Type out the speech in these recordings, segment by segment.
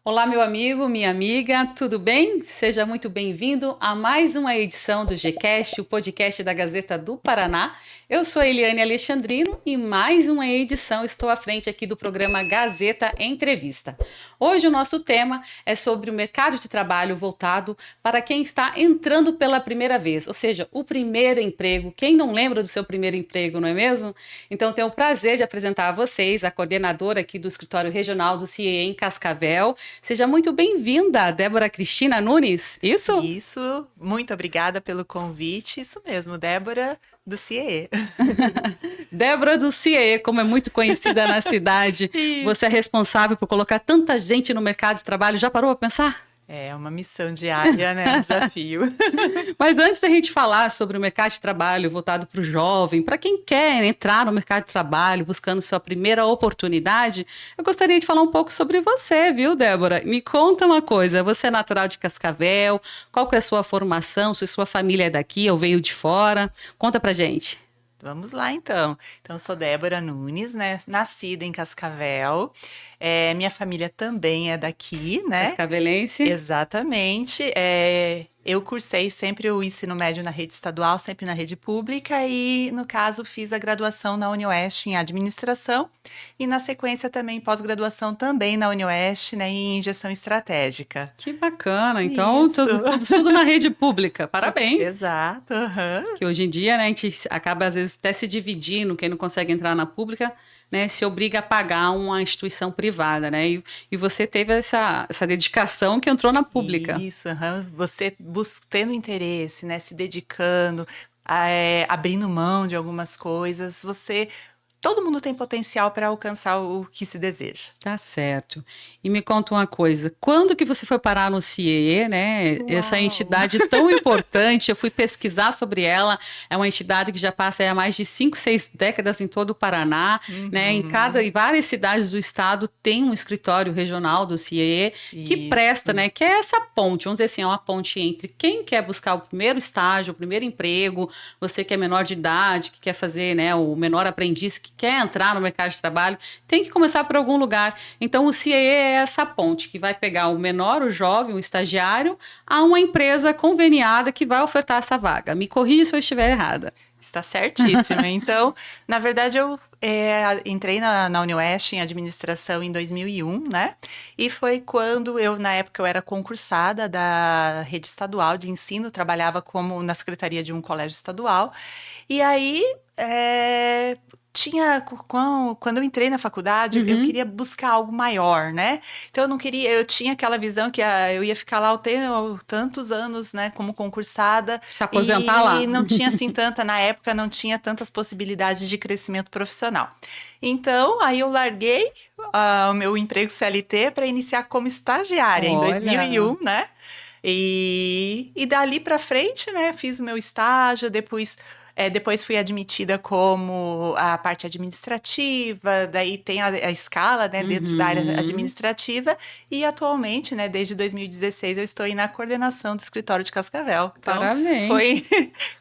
Olá, meu amigo, minha amiga, tudo bem? Seja muito bem-vindo a mais uma edição do GCast, o podcast da Gazeta do Paraná. Eu sou Eliane Alexandrino e mais uma edição estou à frente aqui do programa Gazeta Entrevista. Hoje o nosso tema é sobre o mercado de trabalho voltado para quem está entrando pela primeira vez, ou seja, o primeiro emprego. Quem não lembra do seu primeiro emprego, não é mesmo? Então, tenho o prazer de apresentar a vocês a coordenadora aqui do Escritório Regional do CIE em Cascavel. Seja muito bem-vinda, Débora Cristina Nunes, isso? Isso, muito obrigada pelo convite. Isso mesmo, Débora do CIE. Débora do CIE, como é muito conhecida na cidade. Isso. Você é responsável por colocar tanta gente no mercado de trabalho. Já parou para pensar? É uma missão diária, né? Um desafio. Mas antes da gente falar sobre o mercado de trabalho voltado para o jovem, para quem quer entrar no mercado de trabalho buscando sua primeira oportunidade, eu gostaria de falar um pouco sobre você, viu, Débora? Me conta uma coisa, você é natural de Cascavel? Qual que é a sua formação? Se sua família é daqui ou veio de fora? Conta pra gente. Vamos lá, então. Então, eu sou Débora Nunes, né? Nascida em Cascavel. Minha família também é daqui, né? Cascavelense? Exatamente. Eu cursei sempre o ensino médio na rede estadual, sempre na rede pública, e, no caso, fiz a graduação na UniOeste em administração, e, na sequência, também pós-graduação também na UniOeste, né, em gestão estratégica. Que bacana. Então, Isso. tudo na rede pública. Parabéns. Exato. Aham. Que hoje em dia, né, a gente acaba às vezes até se dividindo, quem não consegue entrar na pública, né, se obriga a pagar uma instituição privada, né? E você teve essa dedicação que entrou na pública. Isso, aham. Você tendo interesse, né, se dedicando, abrindo mão de algumas coisas, todo mundo tem potencial para alcançar o que se deseja. Tá certo. E me conta uma coisa, quando que você foi parar no CIE, né? Essa Uau! entidade tão importante, eu fui pesquisar sobre ela, é uma entidade que já passa aí há mais de 5, 6 décadas em todo o Paraná, né? Em várias cidades do estado tem um escritório regional do CIE que presta, Isso. né? Que é essa ponte, vamos dizer assim, é uma ponte entre quem quer buscar o primeiro estágio, o primeiro emprego, você que é menor de idade, que quer fazer, né, o menor aprendiz, que quer entrar no mercado de trabalho, tem que começar por algum lugar. Então, o CIE é essa ponte que vai pegar o menor, o jovem, o estagiário, a uma empresa conveniada que vai ofertar essa vaga. Me corrija se eu estiver errada. Está certíssima. Então, na verdade, eu entrei na UniOeste em administração em 2001, né? E foi quando na época, eu era concursada da rede estadual de ensino, trabalhava como na secretaria de um colégio estadual. E aí, quando eu entrei na faculdade, eu queria buscar algo maior, né? Então eu não queria, eu tinha aquela visão que eu ia ficar lá tantos anos, né, como concursada, Se aposentar e lá. não tinha assim na época não tinha tantas possibilidades de crescimento profissional. Então, aí eu larguei o meu emprego CLT para iniciar como estagiária em Olha. 2001, né? E dali para frente, né, fiz o meu estágio, depois fui admitida como a parte administrativa, daí tem a escala, né, dentro da área Uhum. administrativa, e atualmente, né, desde 2016, eu estou aí na coordenação do escritório de Cascavel. Então, foi Parabéns.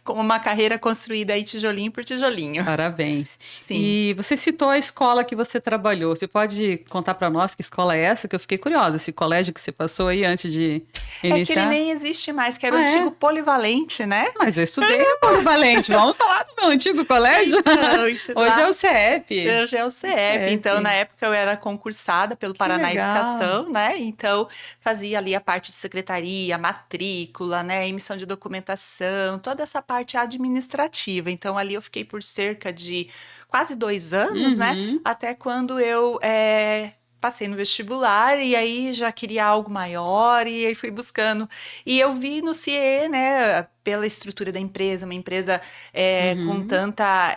como uma carreira construída aí tijolinho por tijolinho. Parabéns. Sim. E você citou a escola que você trabalhou. Você pode contar para nós que escola é essa? Que eu fiquei curiosa. Esse colégio que você passou aí antes de É que ele iniciar? nem existe mais, que era o Ah, antigo é? polivalente, né? Mas eu estudei no Polivalente. Vamos falar do meu antigo colégio? Então, Hoje é lá o CEP. hoje é o O CEP. Então, na CEP. época, eu era concursada pelo Que Paraná legal. Educação, né? Então, fazia ali a parte de secretaria, matrícula, né? Emissão de documentação, toda essa parte administrativa. Então, ali eu fiquei por cerca de quase 2 anos, né? Uhum. Até quando eu passei no vestibular e aí já queria algo maior e aí fui buscando. E eu vi no CIE, né, pela estrutura da empresa, uma empresa com Uhum. tanta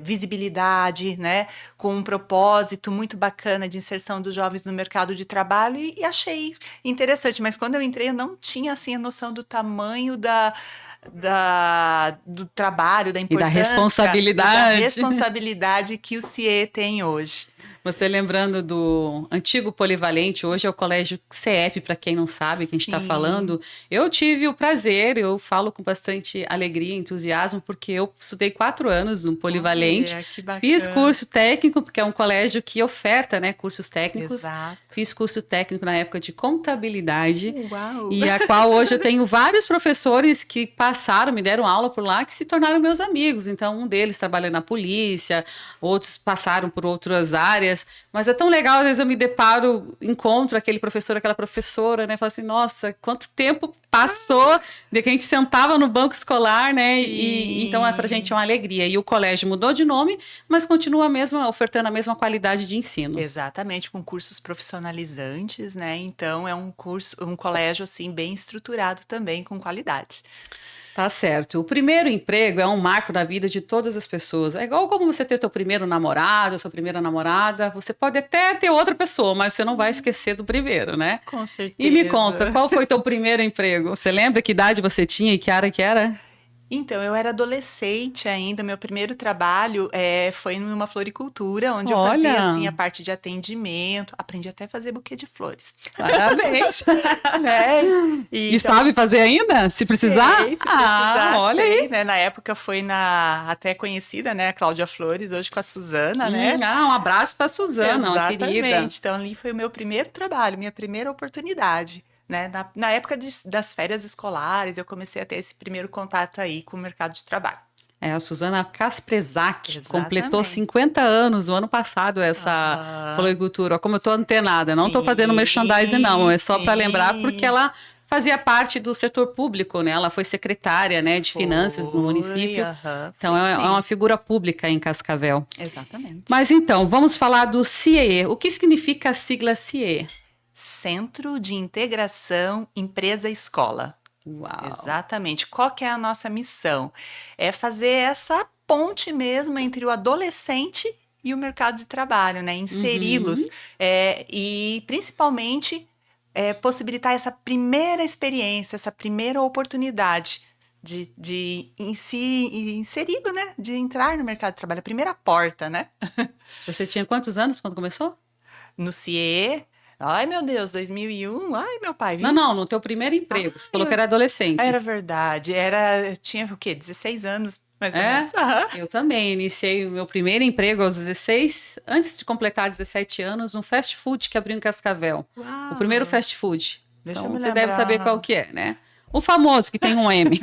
visibilidade, né, com um propósito muito bacana de inserção dos jovens no mercado de trabalho e achei interessante. Mas quando eu entrei, eu não tinha assim a noção do tamanho do trabalho, da E da importância e da responsabilidade. responsabilidade que o CIE tem hoje. Você lembrando do antigo Polivalente, hoje é o Colégio CEP, para quem não sabe, que a gente está Sim. falando. Eu tive o prazer, eu falo com bastante alegria e entusiasmo, porque eu estudei 4 anos no Polivalente, Olha, que fiz bacana. curso técnico, porque é um colégio que oferta, né, cursos técnicos. Exato. Fiz curso técnico na época de contabilidade, Uau! e a qual hoje eu tenho vários professores que passaram, me deram aula por lá, que se tornaram meus amigos. Então, um deles trabalha na polícia, outros passaram por outras áreas, mas é tão legal, às vezes eu me deparo, encontro aquele professor, aquela professora, né? Falo assim, nossa, quanto tempo passou de que a gente sentava no banco escolar, né? E então é pra gente Sim. uma alegria. E o colégio mudou de nome, mas continua a mesma, ofertando a mesma qualidade de ensino. Exatamente, com cursos profissionalizantes, né? Então é um curso, um colégio assim bem estruturado também, com qualidade. Tá certo. O primeiro emprego é um marco na vida de todas as pessoas. É igual como você ter seu primeiro namorado, sua primeira namorada. Você pode até ter outra pessoa, mas você não vai esquecer do primeiro, né? Com E me conta, certeza. qual foi teu primeiro emprego? Você lembra que idade você tinha e que área que era? Então, eu era adolescente ainda, meu primeiro trabalho foi numa floricultura, onde eu fazia, assim, Olha, a parte de atendimento, aprendi até a fazer buquê de flores, parabéns. né? E E então, sabe fazer ainda? Se precisar? sei, se Ah, precisar, olha sei, aí. né? Na época foi na até conhecida, né, a Cláudia Flores, hoje com a Suzana, né? Um abraço para Suzana, uma querida. Exatamente. Então, ali foi o meu primeiro trabalho, minha primeira oportunidade, né? Na época das férias escolares, eu comecei a ter esse primeiro contato aí com o mercado de trabalho. É, a Suzana Kasprezak completou Exatamente. 50 anos no ano passado, essa Aham. floricultura. Ó, como eu tô antenada, não tô fazendo merchandising, não, Sim, é só para lembrar porque sim. ela fazia parte do setor público, né? Ela foi secretária, né, de finanças no Foi, município. aham, Então foi é uma sim. figura pública em Cascavel. Exatamente. Mas então, vamos falar do CIE. O que significa a sigla CIE? Centro de Integração Empresa-Escola. Uau. Exatamente. Qual que é a nossa missão? É fazer essa ponte mesmo entre o adolescente e o mercado de trabalho, né? Inseri-los Uhum. e principalmente possibilitar essa primeira experiência, essa primeira oportunidade inserido, né? De entrar no mercado de trabalho, a primeira porta, né? Você tinha quantos anos quando começou? No CIE, ai meu Deus, 2001, ai meu pai, Não, não, 20. no teu primeiro Ai, emprego. Você falou que era adolescente. era verdade. Eu tinha o quê? 16 anos, mais ou É, menos. Aham. eu também iniciei o meu primeiro emprego aos 16, antes de completar 17 anos, um fast food que abriu em Cascavel. O primeiro Uau! fast food. Deixa eu Então, me você deve saber qual lembrar. que é, né? O famoso que tem um M.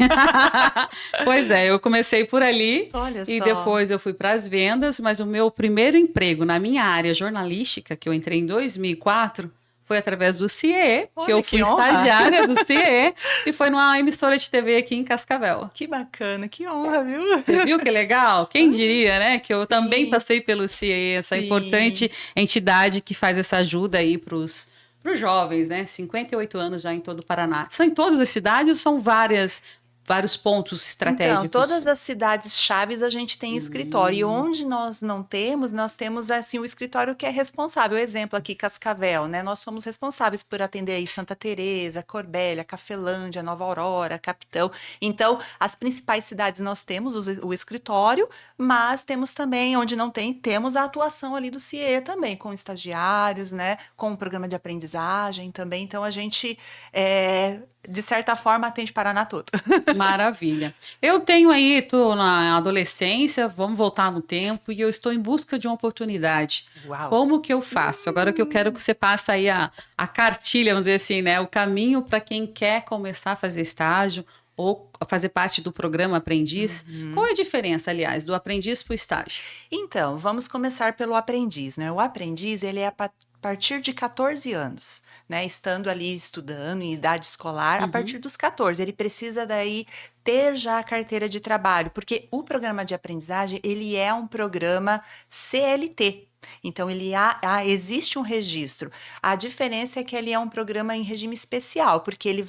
Pois é, eu comecei por ali Olha e só. depois eu fui para as vendas, mas o meu primeiro emprego na minha área jornalística, que eu entrei em 2004, foi através do CIE, que eu Olha fui que honra. estagiária do CIE e foi numa emissora de TV aqui em Cascavel. Que bacana, que honra, viu? Você viu que legal? Quem diria, né? Que eu também Sim, passei pelo CIE, essa importante sim. entidade que faz essa ajuda aí para os jovens, né? 58 anos já em todo o Paraná. São em todas as cidades ou são vários pontos Então, estratégicos? todas as cidades chaves a gente tem escritório. E Hum, onde nós não temos, nós temos assim o escritório que é responsável. Exemplo aqui, Cascavel, né? Nós somos responsáveis por atender aí Santa Teresa, Corbélia, Cafelândia, Nova Aurora, Capitão. Então, as principais cidades nós temos o escritório, mas temos também, onde não tem, temos a atuação ali do CIE também, com estagiários, né? Com o programa de aprendizagem também. Então, a gente, de certa forma, atende Paraná todo. maravilha. Eu tenho aí, estou na adolescência, vamos voltar no tempo, e eu estou em busca de uma oportunidade. Uau! Como que eu faço? Agora que eu quero que você passe aí a cartilha, vamos dizer assim, né? O caminho para quem quer começar a fazer estágio ou fazer parte do programa Aprendiz. Qual Uhum. é a diferença, aliás, do aprendiz para o estágio? Então, vamos começar pelo aprendiz, né? O aprendiz, ele é a partir de 14 anos, né? Estando ali estudando em idade escolar, a Uhum. partir dos 14, ele precisa daí ter já a carteira de trabalho, porque o programa de aprendizagem, ele é um programa CLT. Então, existe um registro. A diferença é que ele é um programa em regime especial, porque ele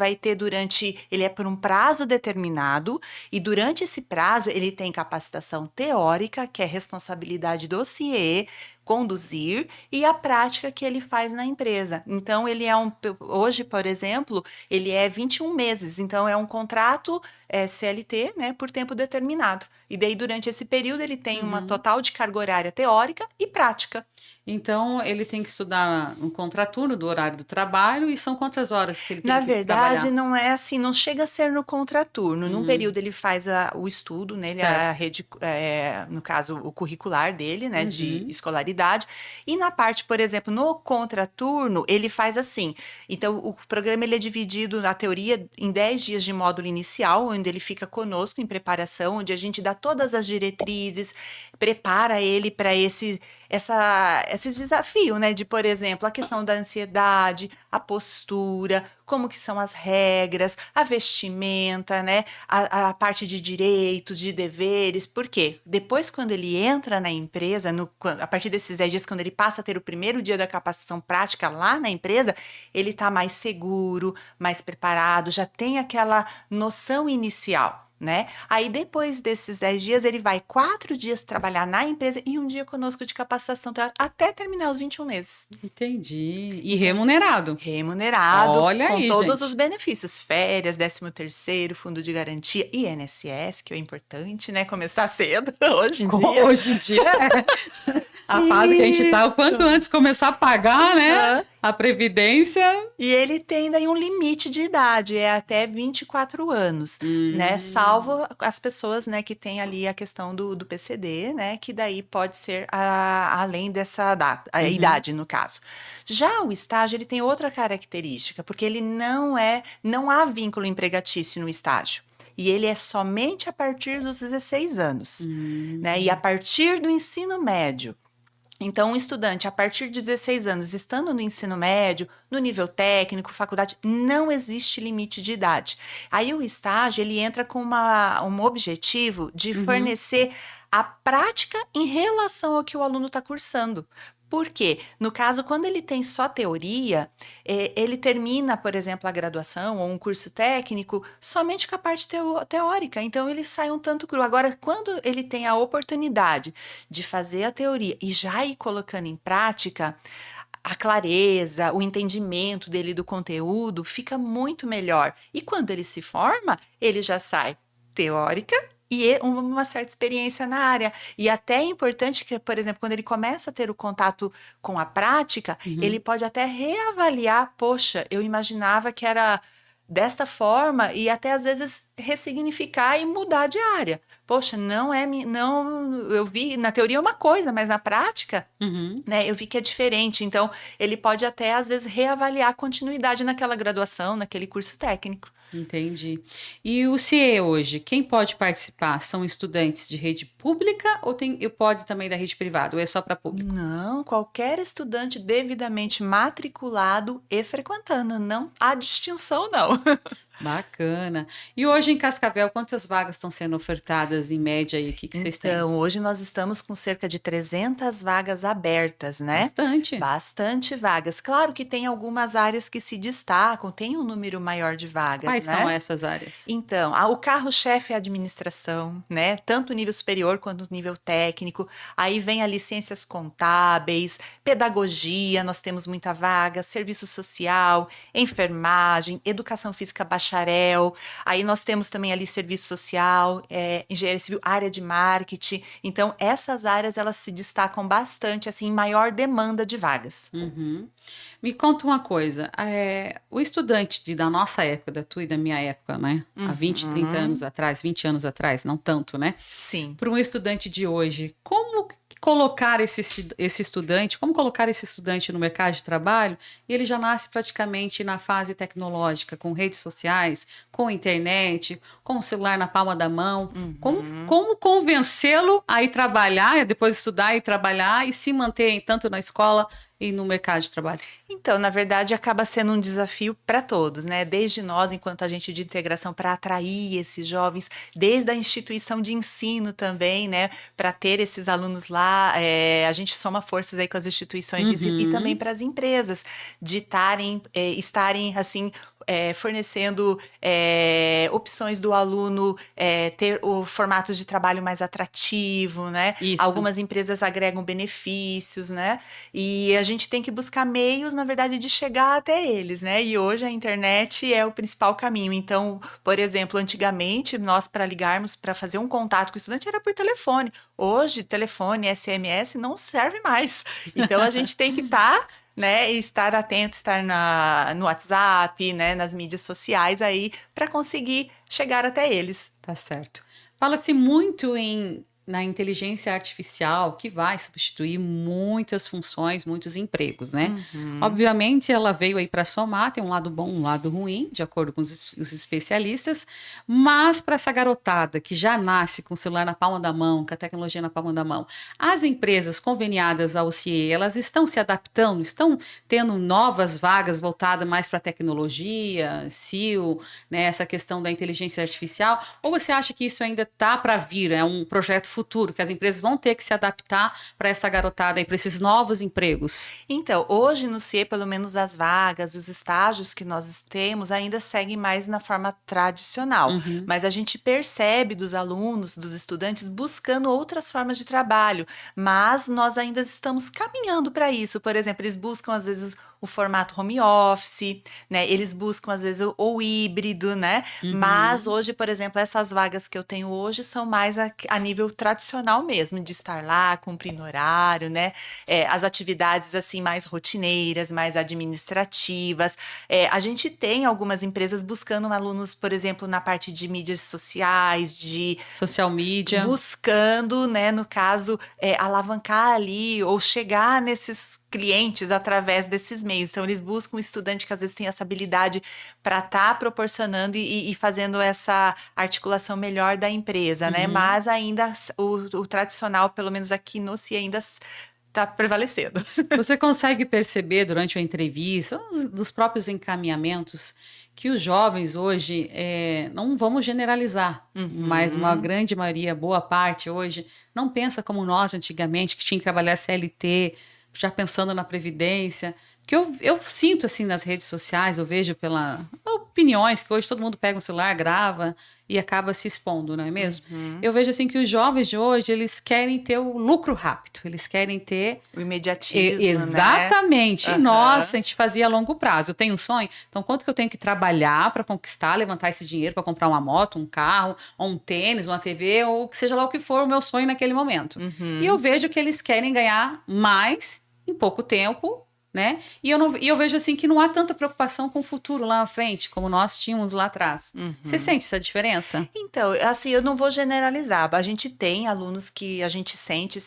é por um prazo determinado, e durante esse prazo ele tem capacitação teórica, que é responsabilidade do CIE, conduzir, e a prática que ele faz na empresa. Então, hoje, por exemplo, ele é 21 meses, então é um contrato CLT, né, por tempo determinado. E daí, durante esse período, ele tem uma Uhum. total de carga horária teórica e prática. Então, ele tem que estudar no contraturno do horário do trabalho, e são quantas horas que ele tem Na que verdade, trabalhar? não é assim, não chega a ser no contraturno. Num Uhum, período ele faz o estudo, né, a certo. rede, no caso, o curricular dele, né, de Uhum, escolaridade. E na parte, por exemplo, no contraturno, ele faz assim. Então, o programa ele é dividido, na teoria, em 10 dias de módulo inicial, onde ele fica conosco em preparação, onde a gente dá todas as diretrizes, prepara ele para esses desafios, né? De, por exemplo, a questão da ansiedade, a postura, como que são as regras, a vestimenta, né? A parte de direitos, de deveres. Por quê? Depois, quando ele entra na empresa, a partir desses 10 dias, quando ele passa a ter o primeiro dia da capacitação prática lá na empresa, ele está mais seguro, mais preparado, já tem aquela noção inicial. Né? Aí depois desses 10 dias, ele vai 4 dias trabalhar na empresa e um dia conosco de capacitação até terminar os 21 meses. entendi. E Então, remunerado. remunerado, Olha com aí, todos os gente. benefícios, férias, 13º, fundo de garantia, INSS, que é importante, né? Começar cedo, hoje em dia. Hoje em dia, a fase que a gente está, o quanto Isso. antes começar a pagar, né? Aham. A previdência. E ele tem daí um limite de idade, é até 24 anos, né? Hum, Salvo as pessoas, né, que tem ali a questão do PCD, né? Que daí pode ser além dessa data, a uhum, idade, no caso. Já o estágio, ele tem outra característica, porque ele não há vínculo empregatício no estágio. E ele é somente a partir dos 16 anos, né? E a hum, partir do ensino médio. Então, um estudante a partir de 16 anos, estando no ensino médio, no nível técnico, faculdade, não existe limite de idade. Aí o estágio, ele entra com um objetivo de uhum, fornecer a prática em relação ao que o aluno está cursando. Por quê? No caso, quando ele tem só teoria, ele termina, por exemplo, a graduação ou um curso técnico somente com a parte teórica. Então, ele sai um tanto cru. Agora, quando ele tem a oportunidade de fazer a teoria e já ir colocando em prática, a clareza, o entendimento dele do conteúdo fica muito melhor. E quando ele se forma, ele já sai teórica e uma certa experiência na área. E até é importante que, por exemplo, quando ele começa a ter o contato com a prática, ele uhum. pode até reavaliar, poxa, eu imaginava que era desta forma e até às vezes ressignificar e mudar de área. Poxa, não, eu vi na teoria é uma coisa, mas na prática, Uhum. né, eu vi que é diferente. Então, ele pode até às vezes reavaliar a continuidade naquela graduação, naquele curso técnico. Entendi. E o CIE hoje, quem pode participar? São estudantes de rede pública ou pode também da rede privada? Ou é só para público? Não, qualquer estudante devidamente matriculado e frequentando, não há distinção, não. Bacana. E hoje em Cascavel, quantas vagas estão sendo ofertadas em média aí? O que vocês têm? Então, hoje nós estamos com cerca de 300 vagas abertas, né? Bastante. Bastante vagas. Claro que tem algumas áreas que se destacam, tem um número maior de vagas, Quais são né? essas áreas? Então, o carro-chefe é a administração, né? Tanto nível superior quanto nível técnico. Aí vem ali ciências contábeis, pedagogia, nós temos muita vaga, serviço social, enfermagem, educação física bacharel. Aí nós temos também ali serviço social, engenharia civil, área de marketing. Então, essas áreas elas se destacam bastante, assim, em maior demanda de vagas. Uhum. Me conta uma coisa, o estudante da nossa época, da tua e da minha época, né? Há 20, 30 anos Uhum, atrás, 20 anos atrás, não tanto, né? sim. Para um estudante de hoje, como colocar esse estudante, como colocar esse estudante no mercado de trabalho e ele já nasce praticamente na fase tecnológica, com redes sociais, com internet, com o celular na palma da mão? Uhum. Como convencê-lo a ir trabalhar, depois estudar e trabalhar e se manter tanto na escola e no mercado de trabalho? Então, na verdade, acaba sendo um desafio para todos, né? Desde nós, enquanto agente de integração, para atrair esses jovens, desde a instituição de ensino também, né? Para ter esses alunos lá, a gente soma forças aí com as instituições de ensino e também Uhum, para as empresas de estarem assim. Fornecendo opções do aluno ter o formato de trabalho mais atrativo, né? isso. Algumas empresas agregam benefícios, né? E a gente tem que buscar meios, na verdade, de chegar até eles, né? E hoje a internet é o principal caminho. Então, por exemplo, antigamente, nós para ligarmos, para fazer um contato com o estudante era por telefone. Hoje, telefone, SMS não serve mais. Então, a gente tem que estar, né, e estar atento, estar no WhatsApp, né, nas mídias sociais aí, para conseguir chegar até eles. Tá certo. Fala-se muito na inteligência artificial, que vai substituir muitas funções, muitos empregos, né? Obviamente, ela veio aí para somar, tem um lado bom, um lado ruim, de acordo com os especialistas, mas para essa garotada que já nasce com o celular na palma da mão, com a tecnologia na palma da mão, as empresas conveniadas ao CIE, elas estão se adaptando, estão tendo novas vagas voltadas mais para a tecnologia, CIO, né, essa questão da inteligência artificial, ou você acha que isso ainda está para vir, é um projeto futuro, que as empresas vão ter que se adaptar para essa garotada e para esses novos empregos? Então, hoje no CIE, pelo menos as vagas, os estágios que nós temos ainda seguem mais na forma tradicional, mas a gente percebe dos alunos, dos estudantes, buscando outras formas de trabalho, mas nós ainda estamos caminhando para isso. Por exemplo, eles buscam às vezes o formato home office, né? Eles buscam às vezes o híbrido, né? Mas hoje, por exemplo, essas vagas que eu tenho hoje são mais a nível tradicional mesmo, de estar lá cumprindo horário, né? As atividades assim mais rotineiras, mais administrativas. A gente tem algumas empresas buscando alunos, por exemplo, na parte de mídias sociais, de Social media. buscando, né, no caso, alavancar ali ou chegar nesses clientes através desses meios. Então, eles buscam um estudante que às vezes tem essa habilidade para estar proporcionando e fazendo essa articulação melhor da empresa, né? Mas ainda o tradicional, pelo menos aqui no CIE, ainda está prevalecendo. Você consegue perceber durante a entrevista, dos próprios encaminhamentos, que os jovens hoje, não vamos generalizar, mas uma grande maioria, boa parte hoje, não pensa como nós antigamente, que tinha que trabalhar CLT, já pensando na previdência. Que eu sinto assim nas redes sociais, eu vejo pelas opiniões, que hoje todo mundo pega um celular, grava e acaba se expondo, não é mesmo? Eu vejo assim que os jovens de hoje, eles querem ter o lucro rápido, eles querem ter o imediatismo, exatamente. Né? E nossa, a gente fazia a longo prazo. Eu tenho um sonho, então quanto que eu tenho que trabalhar para conquistar, levantar esse dinheiro para comprar uma moto, um carro, ou um tênis, uma TV, ou que seja lá o que for o meu sonho naquele momento. E eu vejo que eles querem ganhar mais em pouco tempo, né? E eu vejo assim que não há tanta preocupação com o futuro lá na frente, como nós tínhamos lá atrás. Você sente essa diferença? Então, assim, eu não vou generalizar. A gente tem alunos que a gente sente,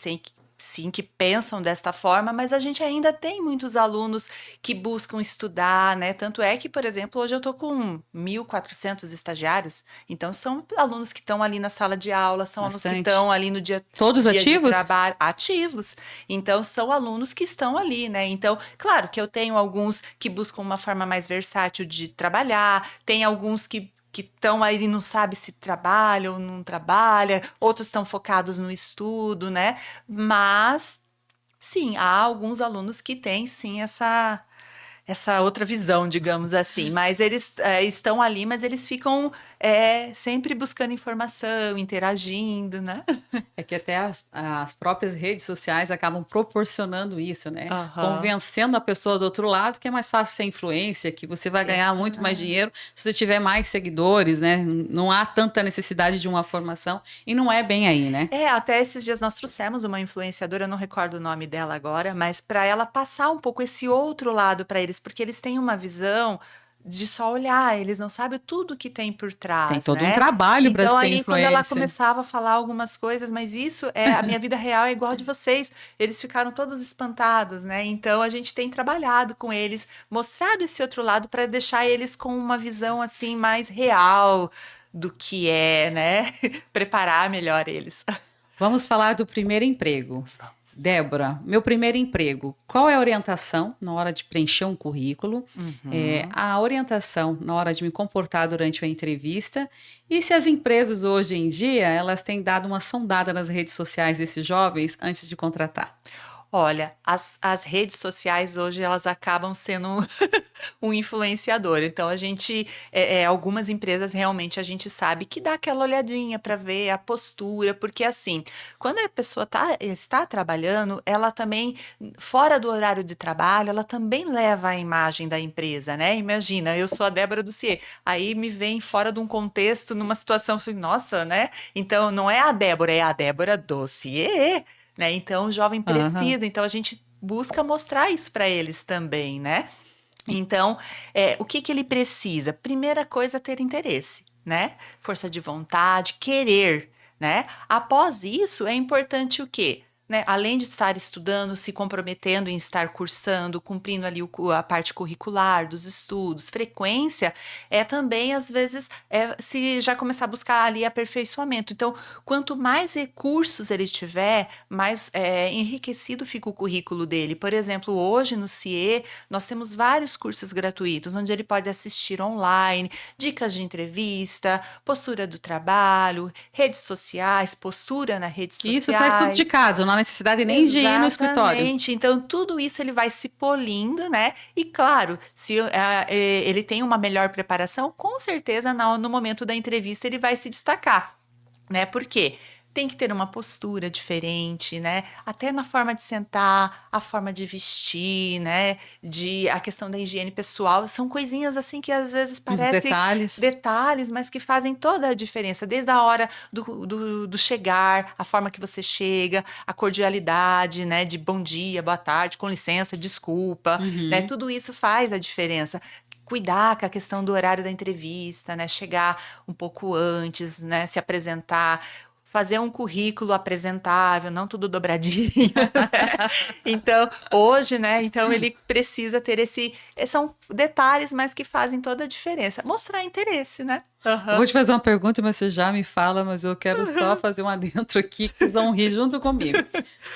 sim, que pensam desta forma, mas a gente ainda tem muitos alunos que buscam estudar, né? Tanto é que, por exemplo, hoje eu tô com 1.400 estagiários, então são alunos que estão ali na sala de aula, são Bastante. alunos que estão ali no dia Todos ativos? de trabalho, ativos. Então, são alunos que estão ali, né? Então, claro que eu tenho alguns que buscam uma forma mais versátil de trabalhar, tem alguns que estão aí e não sabe se trabalha ou não trabalha, outros estão focados no estudo, né? Mas, sim, há alguns alunos que têm, sim, essa outra visão, digamos assim. Mas eles estão ali, mas eles ficam sempre buscando informação, interagindo, né? É que até as próprias redes sociais acabam proporcionando isso, né? Convencendo a pessoa do outro lado que é mais fácil ser influência, que você vai ganhar muito mais dinheiro se você tiver mais seguidores, né? Não há tanta necessidade de uma formação e não é bem aí, né? Até esses dias nós trouxemos uma influenciadora, eu não recordo o nome dela agora, mas para ela passar um pouco esse outro lado para eles, porque eles têm uma visão de só olhar, eles não sabem tudo que tem por trás, tem todo né? um trabalho para Então, ter aí, influência. quando ela começava a falar algumas coisas, mas isso a minha vida real é igual a de vocês, eles ficaram todos espantados, né? Então, a gente tem trabalhado com eles, mostrado esse outro lado para deixar eles com uma visão, assim, mais real do que né? Preparar melhor eles. Vamos falar do primeiro emprego. Débora, meu primeiro emprego, qual é a orientação na hora de preencher um currículo? A orientação na hora de me comportar durante a entrevista? E se as empresas hoje em dia, elas têm dado uma sondada nas redes sociais desses jovens antes de contratar? Olha, as redes sociais hoje elas acabam sendo um influenciador. Então a gente, algumas empresas realmente a gente sabe que dá aquela olhadinha para ver a postura, porque assim, quando a pessoa está trabalhando, ela também, fora do horário de trabalho, ela também leva a imagem da empresa, né? Imagina, eu sou a Débora Ducier, aí me vem fora de um contexto, numa situação, assim, nossa, né? Então não é a Débora, é a Débora Ducier, né? Então, o jovem Aham. precisa, então a gente busca mostrar isso para eles também, né? Então, o que que ele precisa? Primeira coisa, ter interesse, né? Força de vontade, querer, né? Após isso, é importante o quê? Né? Além de estar estudando, se comprometendo em estar cursando, cumprindo ali a parte curricular dos estudos, frequência, é também, às vezes, se já começar a buscar ali aperfeiçoamento. Então, quanto mais recursos ele tiver, mais enriquecido fica o currículo dele. Por exemplo, hoje no CIE, nós temos vários cursos gratuitos, onde ele pode assistir online, dicas de entrevista, postura do trabalho, redes sociais, postura nas redes E isso faz tudo de sociais. casa, não há necessidade nem de ir no escritório. Exatamente. Então, tudo isso ele vai se polindo, né? E claro, se ele tem uma melhor preparação, com certeza no momento da entrevista ele vai se destacar, né? Por quê? Tem que ter uma postura diferente, né? Até na forma de sentar, a forma de vestir, né? A questão da higiene pessoal, são coisinhas assim que às vezes Os parecem detalhes. detalhes, mas que fazem toda a diferença. Desde a hora do chegar, a forma que você chega, a cordialidade, né? De bom dia, boa tarde, com licença, desculpa, né? Uhum. Tudo isso faz a diferença. Cuidar com a questão do horário da entrevista, né? Chegar um pouco antes, né? Se apresentar, fazer um currículo apresentável, não tudo dobradinho. Então, hoje, né? Então, ele precisa ter são detalhes, mas que fazem toda a diferença. Mostrar interesse, né? Eu vou Aham. te fazer uma pergunta, mas você já me fala, mas eu quero só fazer um adentro aqui que vocês vão rir junto comigo.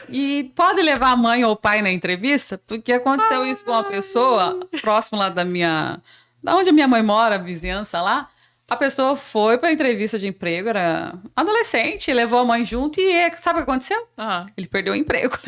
E pode levar a mãe ou o pai na entrevista? Porque aconteceu isso com uma pessoa próxima lá da onde a minha mãe mora, a vizinhança lá. A pessoa foi para a entrevista de emprego, era adolescente, levou a mãe junto e sabe o que aconteceu? Ah. Ele perdeu o emprego.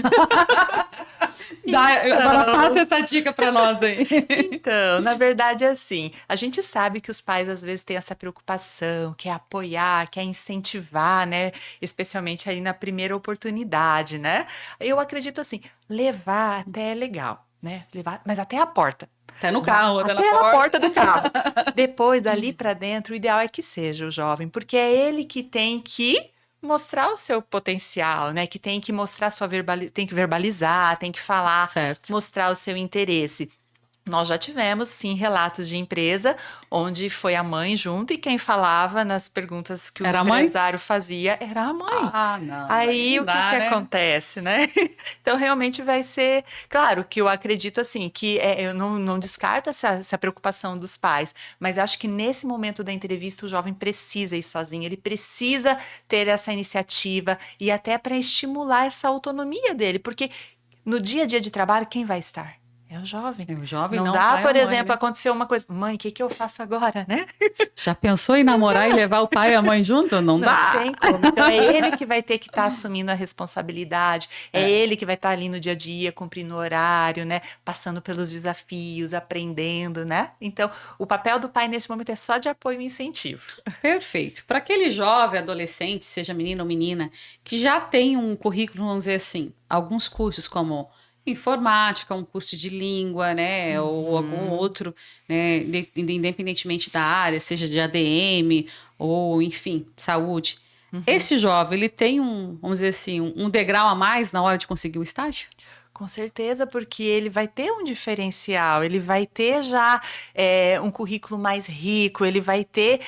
Agora passa Então, essa dica para nós aí. então, na verdade, é assim, a gente sabe que os pais às vezes têm essa preocupação, quer apoiar, quer incentivar, né? Especialmente aí na primeira oportunidade, né? Eu acredito assim, levar até é legal, né? Levar, mas até a porta. Até no carro, até na Até a porta. porta do carro. Depois, ali para dentro, o ideal é que seja o jovem, porque é ele que tem que mostrar o seu potencial, né? Que tem que mostrar tem que verbalizar, tem que falar, Certo. mostrar o seu interesse. Nós já tivemos, sim, relatos de empresa onde foi a mãe junto e quem falava nas perguntas que o Era a mãe? empresário fazia era a mãe. Ah, não, aí Aí não o que que dá, né? acontece, né? Então realmente vai ser, claro que eu acredito assim, que eu não descarto essa preocupação dos pais, mas acho que nesse momento da entrevista o jovem precisa ir sozinho, ele precisa ter essa iniciativa e até para estimular essa autonomia dele, porque no dia a dia de trabalho quem vai estar? É o jovem. O jovem Não não, o dá, pai ou a por mãe, exemplo, né? acontecer uma coisa, mãe, o que que eu faço agora, né? Já pensou em namorar e levar o pai e a mãe junto? Não Não dá. tem como. Então é ele que vai ter que estar assumindo a responsabilidade, é É, ele que vai estar ali no dia a dia, cumprindo o horário, né? Passando pelos desafios, aprendendo, né? Então, o papel do pai nesse momento é só de apoio e incentivo. perfeito. Para aquele jovem, adolescente, seja menino ou menina, que já tem um currículo, vamos dizer assim, alguns cursos como informática, um curso de língua, né, ou algum Uhum, outro, né, independentemente da área, seja de ADM ou, enfim, saúde. uhum. Esse jovem, ele tem vamos dizer assim, um degrau a mais na hora de conseguir o estágio? Com certeza, porque ele vai ter um diferencial, ele vai ter já um currículo mais rico, ele vai ter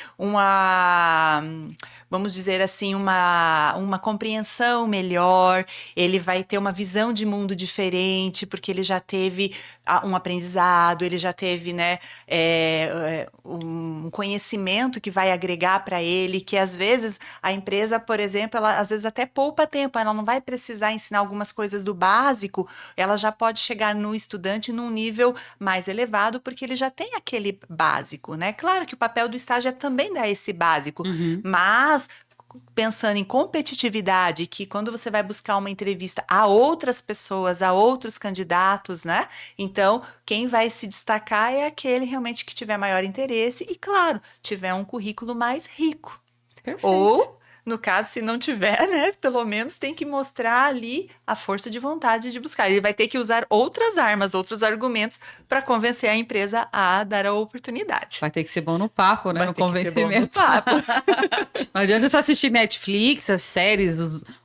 vamos dizer assim, uma compreensão melhor, ele vai ter uma visão de mundo diferente, porque ele já teve um aprendizado, ele já teve, né, um conhecimento que vai agregar para ele, que às vezes a empresa, por exemplo, ela às vezes até poupa tempo, ela não vai precisar ensinar algumas coisas do básico, ela já pode chegar no estudante num nível mais elevado, porque ele já tem aquele básico, né? Claro que o papel do estágio é também dar esse básico, Uhum. mas pensando em competitividade, que quando você vai buscar uma entrevista a outras pessoas, a outros candidatos, né? Então, quem vai se destacar é aquele realmente que tiver maior interesse e, claro, tiver um currículo mais rico. Perfeito. Ou, no caso, se não tiver, né, pelo menos tem que mostrar ali a força de vontade de buscar. Ele vai ter que usar outras armas, outros argumentos para convencer a empresa a dar a oportunidade. Vai ter que ser bom no papo, né? Vai No ter que ser bom no convencimento. papo. Não adianta só assistir Netflix, as séries,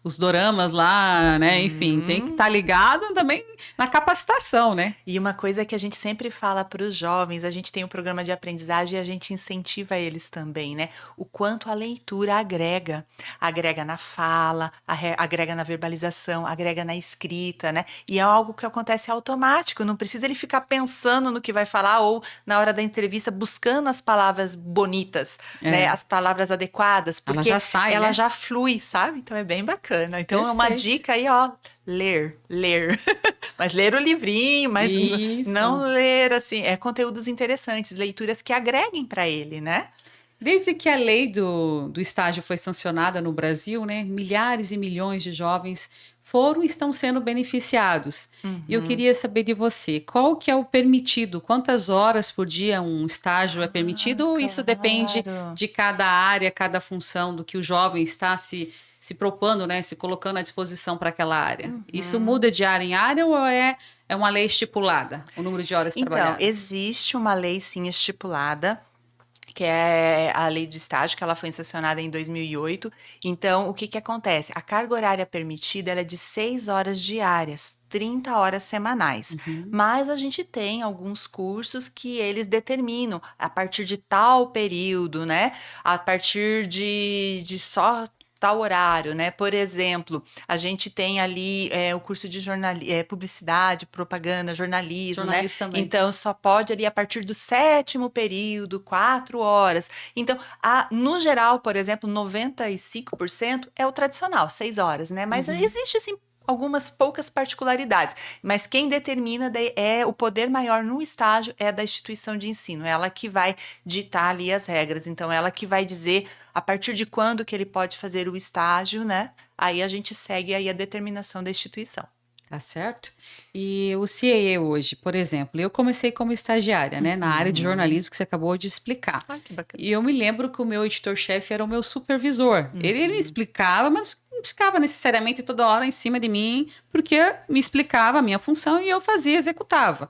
os doramas lá, né? Enfim, tem que estar ligado também na capacitação, né? E uma coisa que a gente sempre fala para os jovens, a gente tem um programa de aprendizagem e a gente incentiva eles também, né? O quanto a leitura agrega. Agrega na fala, agrega na verbalização, agrega na escrita, né? E é algo que acontece automático, não precisa ele ficar pensando no que vai falar ou na hora da entrevista buscando as palavras bonitas, né? É. As palavras adequadas, Ela porque já sai, ela né? já flui, sabe? Então é bem bacana. Então é uma Perfeito. dica aí, ó, ler, ler. Mas ler o livrinho, mas não Isso. ler assim, conteúdos interessantes, leituras que agreguem para ele, né? Desde que a lei do estágio foi sancionada no Brasil, né, milhares e milhões de jovens foram e estão sendo beneficiados. E eu Uhum. queria saber de você, qual que é o permitido? Quantas horas por dia um estágio é permitido? Ou isso depende Claro. de cada área, cada função do que o jovem está se propondo, né, se colocando à disposição para aquela área? Isso Uhum. muda de área em área ou é uma lei estipulada, o número de horas Então, trabalhadas? existe uma lei sim estipulada, que é a lei do estágio, que ela foi sancionada em 2008. Então, o que que acontece? A carga horária permitida ela é de 6 horas diárias, 30 horas semanais. Uhum. Mas a gente tem alguns cursos que eles determinam a partir de tal período, né? A partir de só tal horário, né? Por exemplo, a gente tem ali o curso de publicidade, propaganda, jornalismo, né? Jornalista também. Então, só pode ali a partir do sétimo período, 4 horas. Então, no geral, por exemplo, 95% é o tradicional, 6 horas, né? Mas Uhum. existe, assim, algumas poucas particularidades. Mas quem determina é o poder maior no estágio é da instituição de ensino. Ela que vai ditar ali as regras. Então, ela que vai dizer a partir de quando que ele pode fazer o estágio, né? Aí a gente segue aí a determinação da instituição. Tá certo? E o CAE hoje, por exemplo, eu comecei como estagiária, né, na área de Uhum. jornalismo que você acabou de explicar. Ai, que bacana. E eu me lembro que o meu editor-chefe era o meu supervisor. Ele me Uhum. explicava, mas não ficava necessariamente toda hora em cima de mim, porque me explicava a minha função e eu fazia, executava.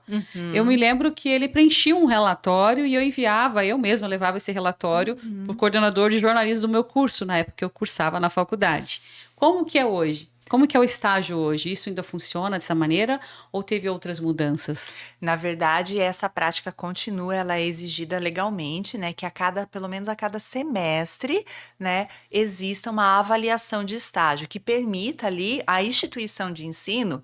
Eu me Uhum. lembro que ele preenchia um relatório e eu enviava, eu mesma levava esse relatório para o Uhum. coordenador de jornalismo do meu curso, na época que eu cursava na faculdade. Como que é hoje? Como que é o estágio hoje? Isso ainda funciona dessa maneira ou teve outras mudanças? Na verdade, essa prática continua, ela é exigida legalmente, né, que pelo menos a cada semestre, né, exista uma avaliação de estágio que permita ali a instituição de ensino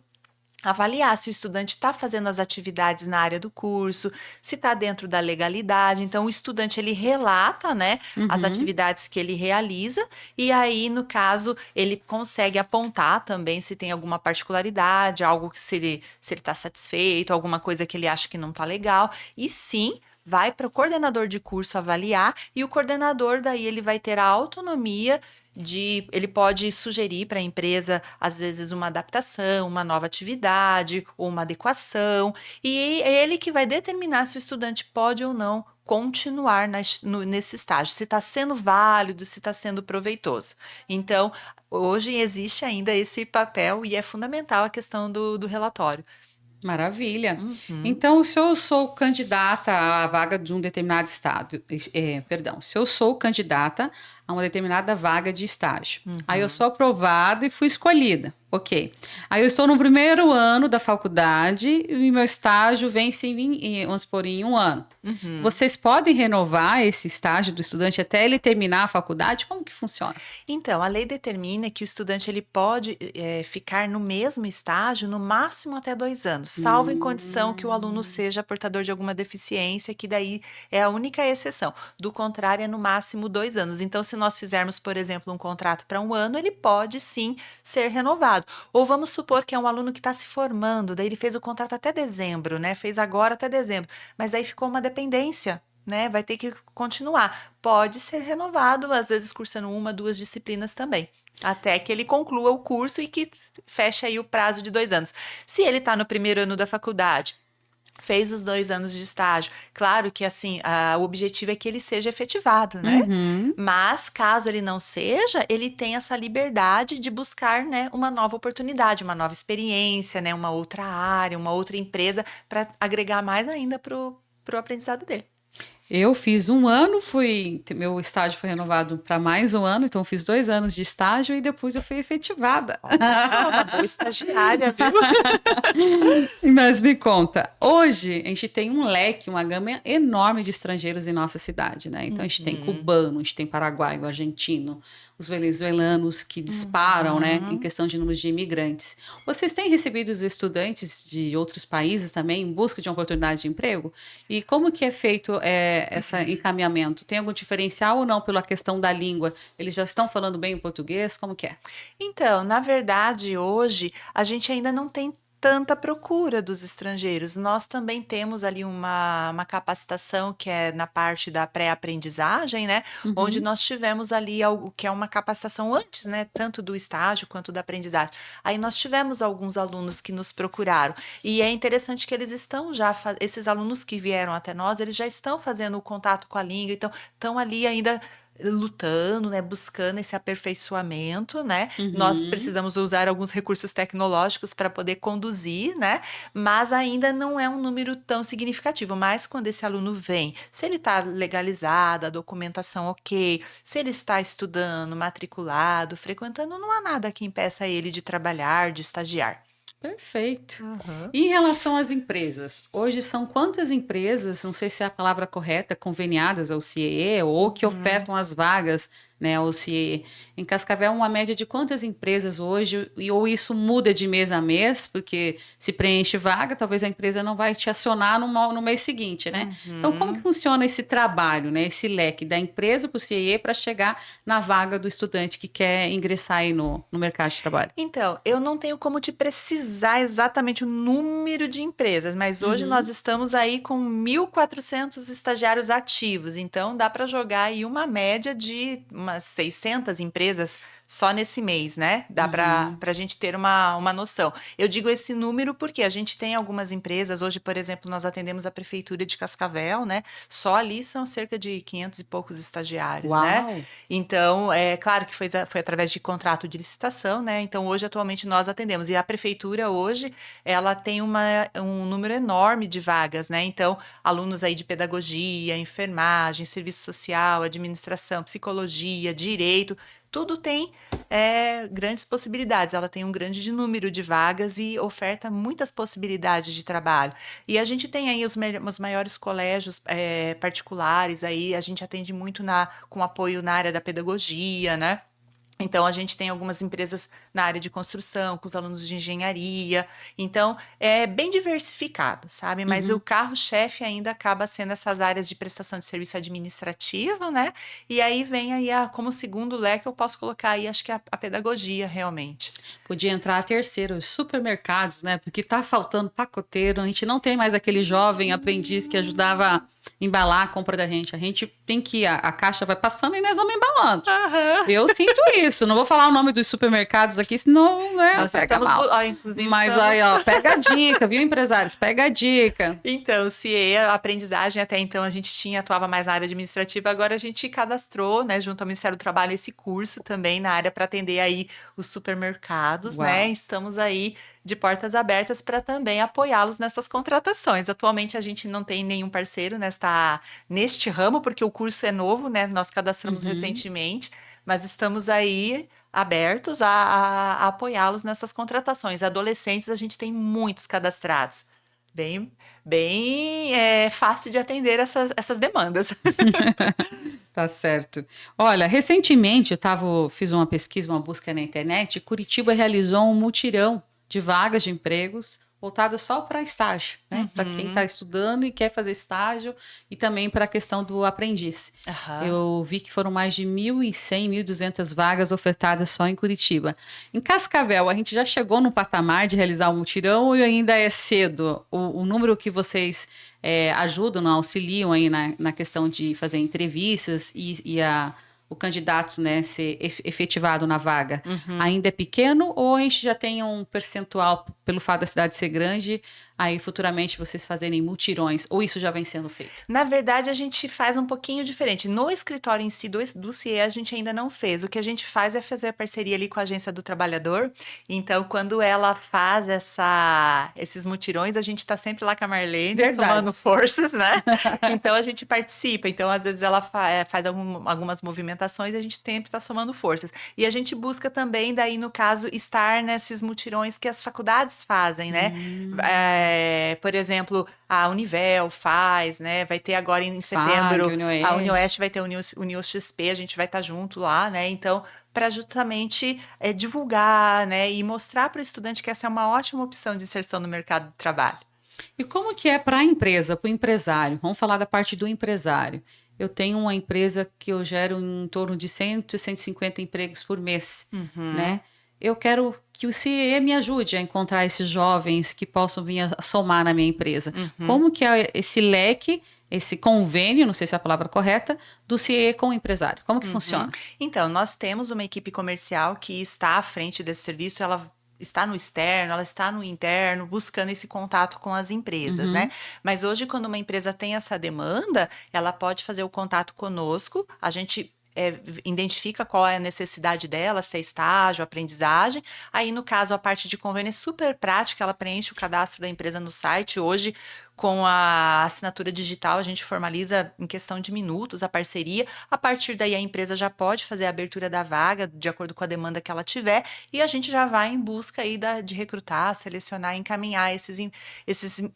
avaliar se o estudante está fazendo as atividades na área do curso, se está dentro da legalidade. Então, o estudante ele relata, né, as Uhum. atividades que ele realiza e aí, no caso, ele consegue apontar também se tem alguma particularidade, algo que se ele está satisfeito, alguma coisa que ele acha que não está legal. E sim, vai para o coordenador de curso avaliar e o coordenador daí ele vai ter a autonomia ele pode sugerir para a empresa, às vezes, uma adaptação, uma nova atividade ou uma adequação, e é ele que vai determinar se o estudante pode ou não continuar nesse estágio, se está sendo válido, se está sendo proveitoso. Então, hoje existe ainda esse papel e é fundamental a questão do relatório. Maravilha. Uhum, Então, se eu sou candidata à vaga de um determinado estado, perdão, se eu sou candidata a uma determinada vaga de estágio, aí eu uhum. sou aprovada e fui escolhida, ok. Aí eu estou no primeiro ano da faculdade e meu estágio vence vamos supor, em um ano. Uhum. Vocês podem renovar esse estágio do estudante até ele terminar a faculdade? Como que funciona? Então, a lei determina que o estudante ele pode ficar no mesmo estágio no máximo até 2 anos, salvo em condição que o aluno Hum. seja portador de alguma deficiência, que daí é a única exceção. Do contrário, é no máximo 2 anos. Então, se nós fizermos, por exemplo, um contrato para um ano, ele pode sim ser renovado. Ou vamos supor que é um aluno que está se formando, daí ele fez o contrato até dezembro, né? Fez agora até dezembro, mas daí ficou uma dependência. né? Vai ter que continuar. Pode ser renovado, às vezes cursando 1, 2 disciplinas também. Até que ele conclua o curso e que feche aí o prazo de 2 anos. Se ele está no primeiro ano da faculdade, fez os 2 anos de estágio. Claro que, assim, o objetivo é que ele seja efetivado, né? Uhum. Mas, caso ele não seja, ele tem essa liberdade de buscar, né, uma nova oportunidade, uma nova experiência, né, uma outra área, uma outra empresa, para agregar mais ainda pro aprendizado dele. Eu fiz 1 ano, meu estágio foi renovado para mais 1 ano, então eu fiz 2 anos de estágio e depois eu fui efetivada. Olha, uma boa estagiária, viu? Mas me conta, hoje a gente tem um leque, uma gama enorme de estrangeiros em nossa cidade, né? Então a gente tem cubano, a gente tem paraguaio, argentino, os venezuelanos que disparam, né, em questão de números de imigrantes. Vocês têm recebido os estudantes de outros países também em busca de uma oportunidade de emprego? E como que é feito esse encaminhamento? Tem algum diferencial ou não pela questão da língua? Eles já estão falando bem o português? Como que é? Então, na verdade, hoje a gente ainda não tem tanta procura dos estrangeiros. Nós também temos ali uma capacitação que é na parte da pré-aprendizagem, né? Onde Uhum. nós tivemos ali algo que é uma capacitação antes, né? Tanto do estágio quanto da aprendizagem. Aí nós tivemos alguns alunos que nos procuraram. E é interessante que eles estão já, esses alunos que vieram até nós, eles já estão fazendo o contato com a língua, então estão ali ainda lutando, né, buscando esse aperfeiçoamento, né? Nós Uhum. precisamos usar alguns recursos tecnológicos para poder conduzir, né? Mas ainda não é um número tão significativo. Mas quando esse aluno vem, se ele está legalizado, a documentação ok, se ele está estudando, matriculado, frequentando, não há nada que impeça ele de trabalhar, de estagiar. Perfeito. Uhum. E em relação às empresas, hoje são quantas empresas, não sei se é a palavra correta, conveniadas ao CIE ou que Uhum. ofertam as vagas, né, ao CIE? Em Cascavel, uma média de quantas empresas hoje, ou isso muda de mês a mês, porque se preenche vaga, talvez a empresa não vai te acionar no mês seguinte, né? Então, como que Uhum. funciona esse trabalho, né, esse leque da empresa para o CIE para chegar na vaga do estudante que quer ingressar aí no mercado de trabalho? Então, eu não tenho como te precisar exatamente o número de empresas, mas hoje nós Uhum. estamos aí com 1.400 estagiários ativos, então dá para jogar aí uma média de umas 600 empresas só nesse mês, né? Dá para Uhum. a gente ter uma noção. Eu digo esse número porque a gente tem algumas empresas, hoje, por exemplo, nós atendemos a Prefeitura de Cascavel, né? Só ali são cerca de 500 e poucos estagiários, né? Uau! Então, é claro que foi através de contrato de licitação, né? Então, hoje, atualmente, nós atendemos. E a prefeitura, hoje, ela tem um número enorme de vagas, né? Então, alunos aí de pedagogia, enfermagem, serviço social, administração, psicologia, direito, tudo tem grandes possibilidades. Ela tem um grande número de vagas e oferta muitas possibilidades de trabalho. E a gente tem aí os maiores colégios particulares, aí a gente atende muito com apoio na área da pedagogia, né? Então, a gente tem algumas empresas na área de construção, com os alunos de engenharia. Então, é bem diversificado, sabe? Mas o Uhum. carro-chefe ainda acaba sendo essas áreas de prestação de serviço administrativo, né? E aí vem aí, como segundo leque, eu posso colocar aí, acho que a pedagogia, realmente. Podia entrar a terceira, os supermercados, né? Porque tá faltando pacoteiro, a gente não tem mais aquele jovem aprendiz que ajudava a embalar a compra da gente. A gente tem que ir, a caixa vai passando e nós vamos embalando. Aham. Eu sinto isso. Não vou falar o nome dos supermercados aqui, senão, né, Nós pega estamos, mal. inclusive, Mas aí, estamos. ó, pega a dica, viu, empresários? Pega a dica. Então, se a aprendizagem até então a gente atuava mais na área administrativa, agora a gente cadastrou, né, junto ao Ministério do Trabalho, esse curso também na área para atender aí os supermercados, né? Uau. Estamos aí de portas abertas para também apoiá-los nessas contratações. Atualmente a gente não tem nenhum parceiro neste ramo, porque o curso é novo, né? Nós cadastramos Uhum. recentemente, mas estamos aí abertos a apoiá-los nessas contratações. Adolescentes, a gente tem muitos cadastrados. Bem, bem fácil de atender essas demandas. Tá certo. Olha, recentemente fiz uma pesquisa, uma busca na internet, e Curitiba realizou um mutirão de vagas de empregos voltada só para estágio, né? Para quem está estudando e quer fazer estágio, e também para a questão do aprendiz. Eu vi que foram mais de 1.100, 1.200 vagas ofertadas só em Curitiba. Em Cascavel, a gente já chegou no patamar de realizar um mutirão ou ainda é cedo? O número que vocês ajudam, auxiliam aí na questão de fazer entrevistas o candidato, né, ser efetivado na vaga, ainda é pequeno, ou a gente já tem um percentual, pelo fato da cidade ser grande, aí futuramente vocês fazerem mutirões, ou isso já vem sendo feito? Na verdade, a gente faz um pouquinho diferente. No escritório em si do CIE, a gente ainda não fez. O que a gente faz é fazer a parceria ali com a Agência do Trabalhador. Então, quando ela faz esses mutirões, a gente está sempre lá com a Marlene, somando forças, né? Então, a gente participa. Então, às vezes, ela faz algumas movimentações e a gente sempre está somando forças. E a gente busca também, daí, no caso, estar nesses mutirões que as faculdades fazem, né? Por exemplo, a Univel faz, né? Vai ter agora em setembro, a UniOeste vai ter o UniOXP, a gente vai estar junto lá, né? Então, para justamente divulgar, né? E mostrar para o estudante que essa é uma ótima opção de inserção no mercado de trabalho. E como que é para a empresa, para o empresário? Vamos falar da parte do empresário. Eu tenho uma empresa que eu gero em torno de 100, 150 empregos por mês, né? Eu quero que o CIE me ajude a encontrar esses jovens que possam vir a somar na minha empresa. Como que é esse leque, esse convênio, não sei se é a palavra correta, do CIE com o empresário? Como que funciona? Então, nós temos uma equipe comercial que está à frente desse serviço, ela está no externo, ela está no interno, buscando esse contato com as empresas, né? Mas hoje, quando uma empresa tem essa demanda, ela pode fazer o contato conosco, a gente identifica qual é a necessidade dela, se é estágio, aprendizagem. Aí, no caso, a parte de convênio é super prática, ela preenche o cadastro da empresa no site. Hoje, com a assinatura digital, a gente formaliza em questão de minutos a parceria. A partir daí, a empresa já pode fazer a abertura da vaga, de acordo com a demanda que ela tiver, e a gente já vai em busca aí de recrutar, selecionar, encaminhar esses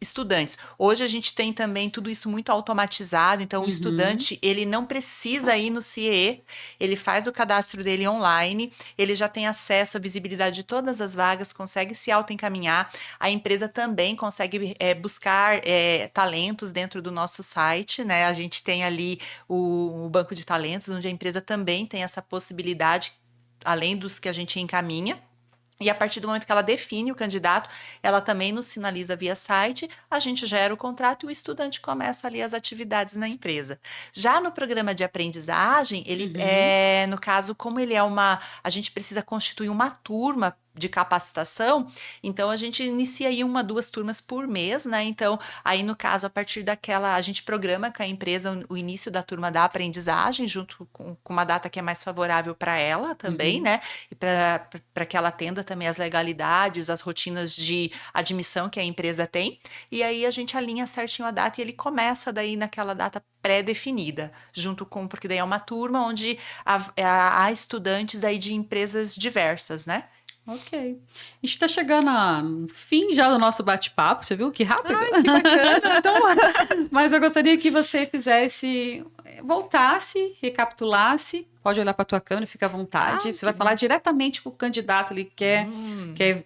estudantes. Hoje, a gente tem também tudo isso muito automatizado, então o estudante, ele não precisa ir no CIE, ele faz o cadastro dele online, ele já tem acesso à visibilidade de todas as vagas, consegue se autoencaminhar, a empresa também consegue buscar talentos dentro do nosso site, né? A gente tem ali o banco de talentos, onde a empresa também tem essa possibilidade, além dos que a gente encaminha. E a partir do momento que ela define o candidato, ela também nos sinaliza via site, a gente gera o contrato e o estudante começa ali as atividades na empresa. Já no programa de aprendizagem, ele no caso, como ele a gente precisa constituir uma turma de capacitação, então a gente inicia aí 1, 2 turmas por mês, né? Então, aí no caso, a partir daquela, a gente programa com a empresa o início da turma da aprendizagem, junto com uma data que é mais favorável para ela também, né? E para que ela atenda também as legalidades, as rotinas de admissão que a empresa tem. E aí a gente alinha certinho a data e ele começa daí naquela data pré-definida, porque daí é uma turma onde há estudantes aí de empresas diversas, né? Ok. A gente está chegando no fim já do nosso bate-papo, você viu que rápido? Ai, que bacana! Então... Mas eu gostaria que você voltasse, recapitulasse, pode olhar para a tua câmera, fica à vontade. Você vai falar diretamente com o candidato ali que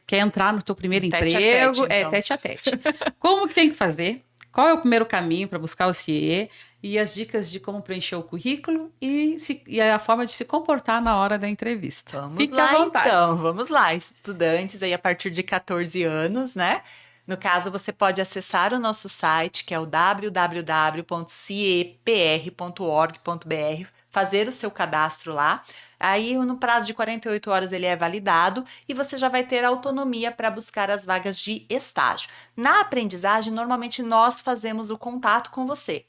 quer entrar no teu primeiro emprego. Tete a tete. Como que tem que fazer? Qual é o primeiro caminho para buscar o CIE? E as dicas de como preencher o currículo e a forma de se comportar na hora da entrevista. Fique à vontade. Então, vamos lá, estudantes aí a partir de 14 anos, né? No caso, você pode acessar o nosso site, que é o www.ciepr.org.br, fazer o seu cadastro lá. Aí, no prazo de 48 horas, ele é validado e você já vai ter autonomia para buscar as vagas de estágio. Na aprendizagem, normalmente nós fazemos o contato com você.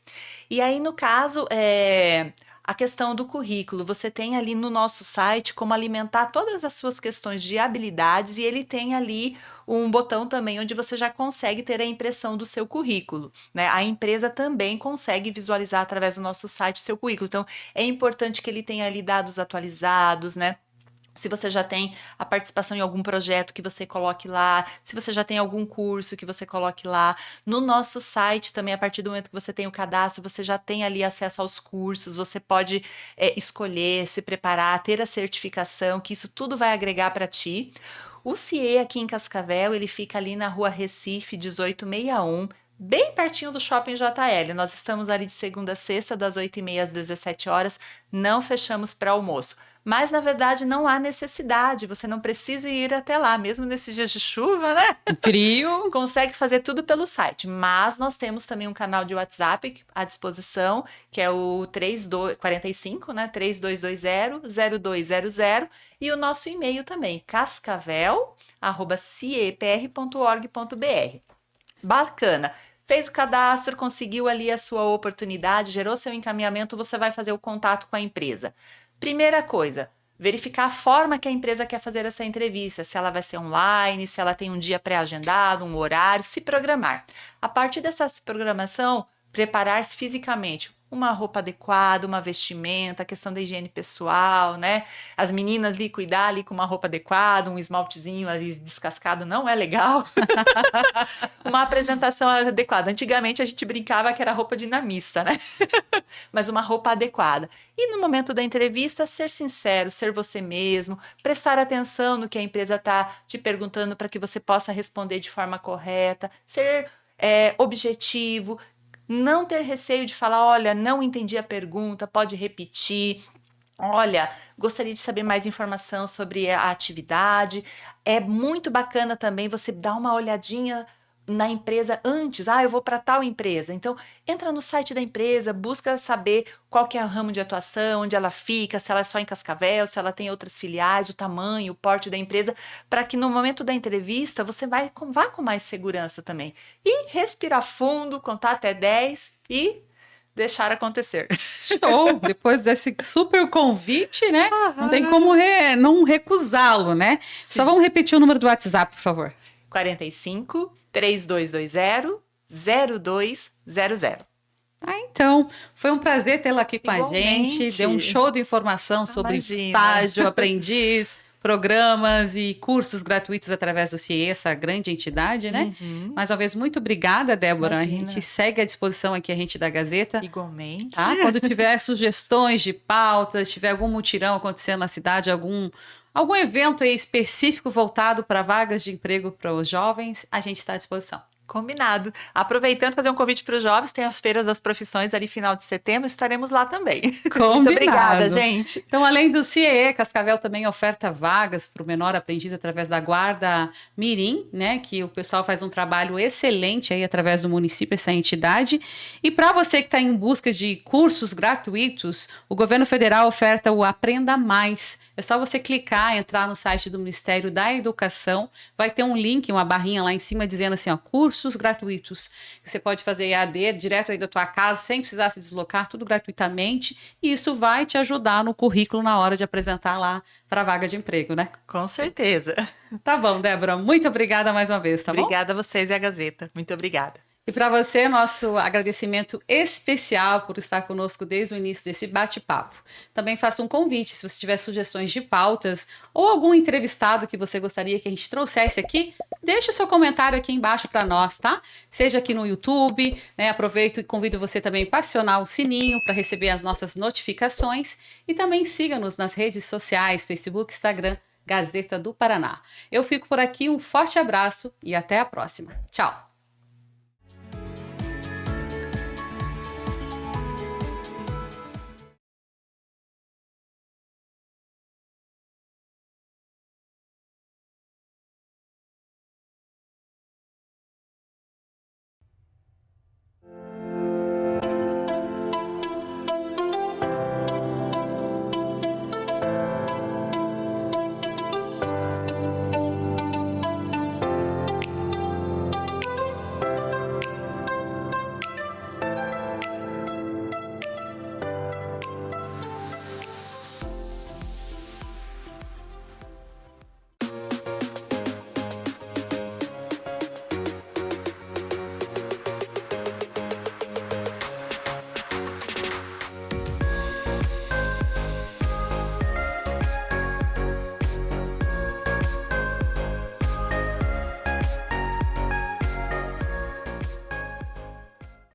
E aí, no caso, a questão do currículo, você tem ali no nosso site como alimentar todas as suas questões de habilidades e ele tem ali um botão também onde você já consegue ter a impressão do seu currículo, né? A empresa também consegue visualizar através do nosso site o seu currículo, então é importante que ele tenha ali dados atualizados, né? Se você já tem a participação em algum projeto, que você coloque lá. Se você já tem algum curso, que você coloque lá. No nosso site também, a partir do momento que você tem o cadastro, você já tem ali acesso aos cursos. Você pode escolher, se preparar, ter a certificação, que isso tudo vai agregar para ti. O CIE aqui em Cascavel, ele fica ali na Rua Recife 1861, bem pertinho do Shopping JL. Nós estamos ali de segunda a sexta, das 8h30 às 17 horas, não fechamos para almoço. Mas, na verdade, não há necessidade, você não precisa ir até lá, mesmo nesses dias de chuva, né? Frio. Consegue fazer tudo pelo site, mas nós temos também um canal de WhatsApp à disposição, que é o 3245, né? 3220-0200, e o nosso e-mail também, cascavel@ciepr.org.br. Bacana. Fez o cadastro, conseguiu ali a sua oportunidade, gerou seu encaminhamento, você vai fazer o contato com a empresa. Primeira coisa, verificar a forma que a empresa quer fazer essa entrevista, se ela vai ser online, se ela tem um dia pré-agendado, um horário, se programar. A partir dessa programação, preparar-se fisicamente, uma roupa adequada, uma vestimenta, a questão da higiene pessoal, né? As meninas ali cuidar ali com uma roupa adequada, um esmaltezinho ali descascado não é legal. Uma apresentação adequada. Antigamente a gente brincava que era roupa de ir na missa, né? Mas uma roupa adequada. E no momento da entrevista, ser sincero, ser você mesmo, prestar atenção no que a empresa está te perguntando para que você possa responder de forma correta, ser objetivo, não ter receio de falar, olha, não entendi a pergunta, pode repetir. Olha, gostaria de saber mais informação sobre a atividade. É muito bacana também você dar uma olhadinha na empresa antes. Eu vou para tal empresa. Então, entra no site da empresa, busca saber qual que é o ramo de atuação, onde ela fica, se ela é só em Cascavel, se ela tem outras filiais, o tamanho, o porte da empresa, para que no momento da entrevista você vá com mais segurança também. E respirar fundo, contar até 10 e deixar acontecer. Show! Depois desse super convite, né? Não tem como não recusá-lo, né? Sim. Só vamos repetir o número do WhatsApp, por favor. 45-3220-0200. Então, foi um prazer tê-la aqui com Igualmente. a gente. Deu um show de informação sobre estágio, aprendiz, programas e cursos gratuitos através do CIE, essa grande entidade, né? Mais uma vez, muito obrigada, Débora. Imagina. A gente segue à disposição aqui, a gente da Gazeta. Igualmente. Tá? Quando tiver sugestões de pautas, tiver algum mutirão acontecendo na cidade, algum evento aí específico voltado para vagas de emprego para os jovens, a gente está à disposição. Combinado. Aproveitando, fazer um convite para os jovens, tem as feiras das profissões ali final de setembro, estaremos lá também. Combinado. Muito obrigada, gente. Então, além do CIE, Cascavel também oferta vagas para o menor aprendiz através da Guarda Mirim, né? Que o pessoal faz um trabalho excelente aí através do município, essa entidade. E para você que está em busca de cursos gratuitos, o governo federal oferta o Aprenda Mais. É só você clicar, entrar no site do Ministério da Educação, vai ter um link, uma barrinha lá em cima dizendo assim, ó, cursos gratuitos. Você pode fazer EAD direto aí da tua casa, sem precisar se deslocar, tudo gratuitamente, e isso vai te ajudar no currículo na hora de apresentar lá para a vaga de emprego, né? Com certeza. Tá bom, Débora, muito obrigada mais uma vez, tá bom? Obrigada a vocês e a Gazeta. Muito obrigada. E para você, nosso agradecimento especial por estar conosco desde o início desse bate-papo. Também faço um convite, se você tiver sugestões de pautas ou algum entrevistado que você gostaria que a gente trouxesse aqui, deixe o seu comentário aqui embaixo para nós, tá? Seja aqui no YouTube, né? Aproveito e convido você também para acionar o sininho para receber as nossas notificações e também siga-nos nas redes sociais, Facebook, Instagram, Gazeta do Paraná. Eu fico por aqui, um forte abraço e até a próxima. Tchau!